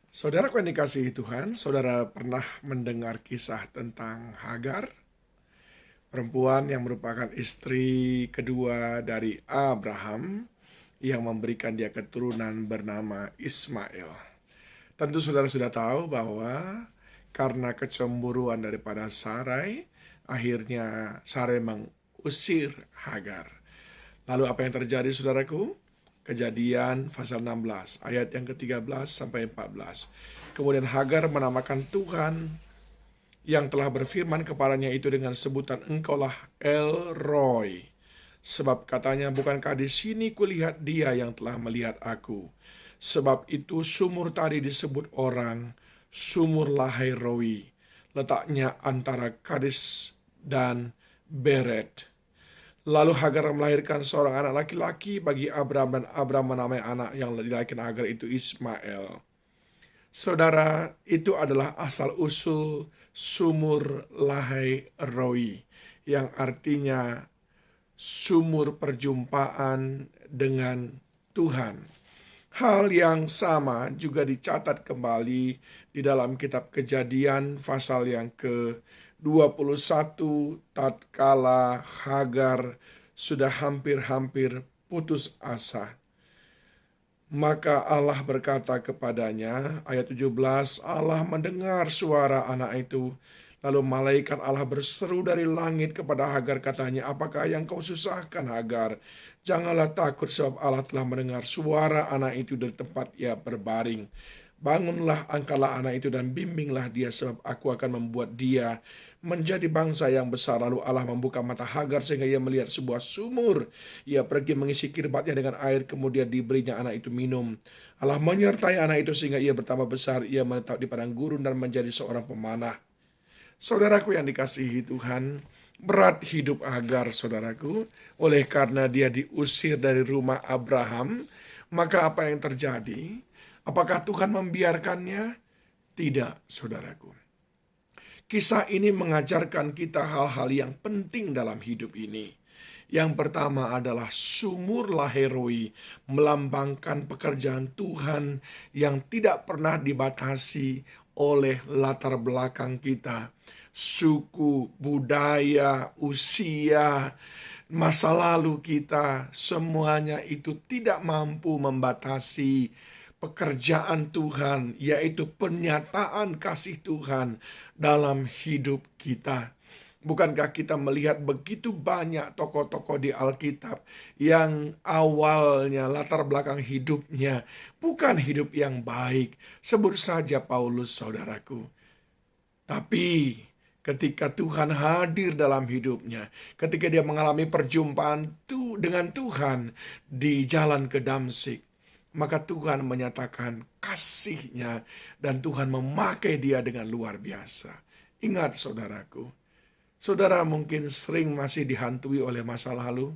Saudaraku yang dikasihi Tuhan, saudara pernah mendengar kisah tentang Hagar, perempuan yang merupakan istri kedua dari Abraham yang memberikan dia keturunan bernama Ismail. Tentu saudara sudah tahu bahwa karena kecemburuan daripada Sarai, akhirnya Sarai mengusir Hagar. Lalu apa yang terjadi saudaraku? Kejadian pasal 16 ayat yang ke-13 sampai 14. Kemudian Hagar menamakan Tuhan yang telah berfirman kepadanya itu dengan sebutan engkaulah El Roy. Sebab katanya bukankah di sini kulihat dia yang telah melihat aku. Sebab itu sumur tadi disebut orang sumur Lahai Roi. Letaknya antara Kades dan Beret. Lalu Hagar melahirkan seorang anak laki-laki bagi Abram dan Abram menamai anak yang dilahirkan Hagar itu Ismail. Saudara, itu adalah asal-usul sumur Lahai Roi yang artinya sumur perjumpaan dengan Tuhan. Hal yang sama juga dicatat kembali di dalam kitab Kejadian pasal yang ke-21 tatkala Hagar sudah hampir-hampir putus asa. Maka Allah berkata kepadanya, ayat 17, Allah mendengar suara anak itu. Lalu malaikat Allah berseru dari langit kepada Hagar katanya, apakah yang kau susahkan Hagar? Janganlah takut sebab Allah telah mendengar suara anak itu dari tempat ia berbaring. Bangunlah, angkatlah anak itu dan bimbinglah dia sebab aku akan membuat dia menjadi bangsa yang besar. Lalu Allah membuka mata Hagar sehingga ia melihat sebuah sumur. Ia pergi mengisi kirbatnya dengan air, kemudian diberinya anak itu minum. Allah menyertai anak itu sehingga ia bertambah besar. Ia menetap di padang gurun dan menjadi seorang pemanah. Saudaraku yang dikasihi Tuhan, berat hidup Hagar saudaraku. Oleh karena dia diusir dari rumah Abraham, maka apa yang terjadi? Apakah Tuhan membiarkannya? Tidak, saudaraku. Kisah ini mengajarkan kita hal-hal yang penting dalam hidup ini. Yang pertama adalah sumur Laheroi melambangkan pekerjaan Tuhan yang tidak pernah dibatasi oleh latar belakang kita. Suku, budaya, usia, masa lalu kita, semuanya itu tidak mampu membatasi pekerjaan Tuhan, yaitu pernyataan kasih Tuhan dalam hidup kita. Bukankah kita melihat begitu banyak tokoh-tokoh di Alkitab yang awalnya latar belakang hidupnya bukan hidup yang baik. Sebut saja Paulus saudaraku. Tapi ketika Tuhan hadir dalam hidupnya, ketika dia mengalami perjumpaan dengan Tuhan di jalan ke Damsik, maka Tuhan menyatakan kasih-Nya dan Tuhan memakai dia dengan luar biasa. Ingat saudaraku, saudara mungkin sering masih dihantui oleh masa lalu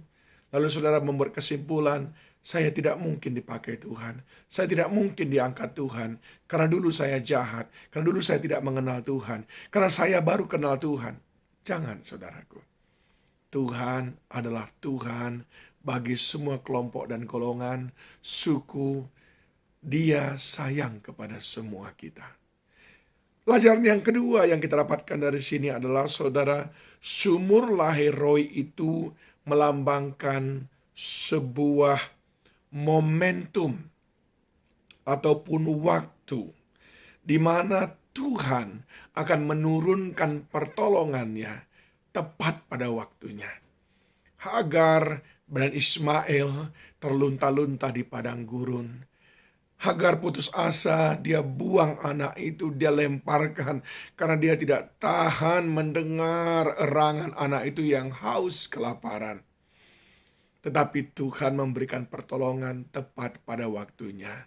saudara membuat kesimpulan, saya tidak mungkin dipakai Tuhan, saya tidak mungkin diangkat Tuhan, karena dulu saya jahat, karena dulu saya tidak mengenal Tuhan, karena saya baru kenal Tuhan. Jangan saudaraku, Tuhan adalah Tuhan bagi semua kelompok dan golongan, suku. Dia sayang kepada semua kita. Pelajaran yang kedua yang kita dapatkan dari sini adalah saudara, sumur Laheroi itu melambangkan sebuah momentum ataupun waktu di mana Tuhan akan menurunkan pertolongannya tepat pada waktunya. Hagar dan Ismail terlunta-lunta di padang gurun. Hagar putus asa, dia buang anak itu, dia lemparkan karena dia tidak tahan mendengar erangan anak itu yang haus kelaparan. Tetapi Tuhan memberikan pertolongan tepat pada waktunya.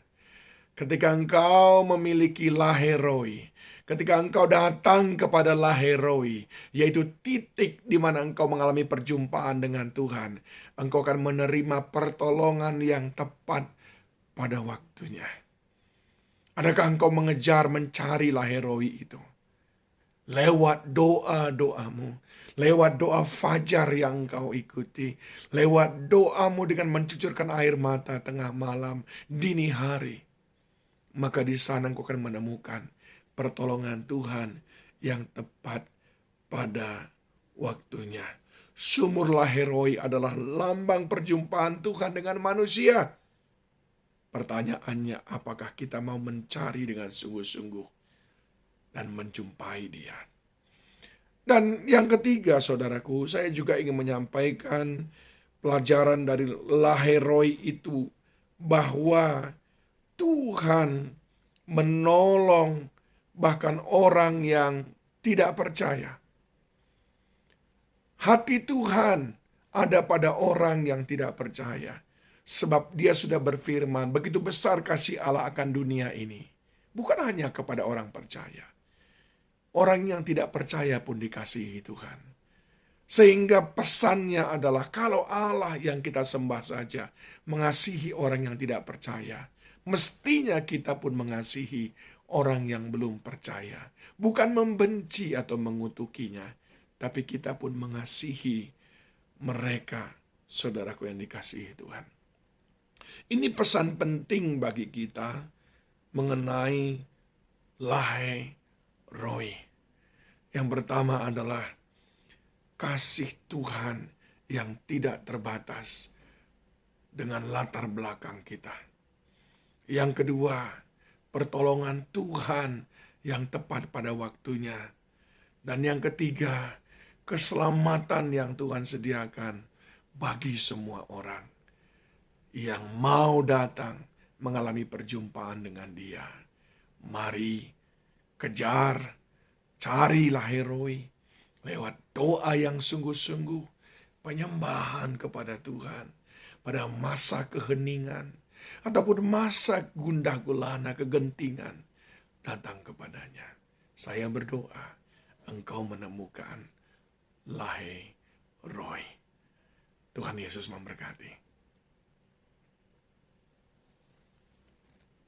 Ketika engkau memiliki Laheroi, ketika engkau datang kepada Laheroi, yaitu titik di mana engkau mengalami perjumpaan dengan Tuhan, engkau akan menerima pertolongan yang tepat pada waktunya. Adakah engkau mengejar mencari Laheroi itu? Lewat doa-doamu, lewat doa fajar yang engkau ikuti, lewat doamu dengan mencucurkan air mata tengah malam, dini hari. maka di sana engkau akan menemukan pertolongan Tuhan yang tepat pada waktunya. Sumur Laheroi adalah lambang perjumpaan Tuhan dengan manusia. Pertanyaannya, apakah kita mau mencari dengan sungguh-sungguh dan menjumpai Dia? Dan yang ketiga, saudaraku, saya juga ingin menyampaikan pelajaran dari Laheroi itu, bahwa Tuhan menolong bahkan orang yang tidak percaya. Hati Tuhan ada pada orang yang tidak percaya. Sebab Dia sudah berfirman, begitu besar kasih Allah akan dunia ini. Bukan hanya kepada orang percaya. Orang yang tidak percaya pun dikasihi Tuhan. Sehingga pesannya adalah kalau Allah yang kita sembah saja mengasihi orang yang tidak percaya, mestinya kita pun mengasihi orang yang belum percaya. Bukan membenci atau mengutukinya, tapi kita pun mengasihi mereka, saudaraku yang dikasihi Tuhan. Ini pesan penting bagi kita mengenai Laheroi. Yang pertama adalah kasih Tuhan yang tidak terbatas dengan latar belakang kita. Yang kedua, pertolongan Tuhan yang tepat pada waktunya. Dan yang ketiga, keselamatan yang Tuhan sediakan bagi semua orang yang mau datang mengalami perjumpaan dengan Dia. Mari kejar, cari Laheroi lewat doa yang sungguh-sungguh, penyembahan kepada Tuhan pada masa keheningan ataupun masa gundah gulana kegentingan, datang kepadanya. Saya berdoa engkau menemukan Laheroi. Tuhan Yesus memberkati.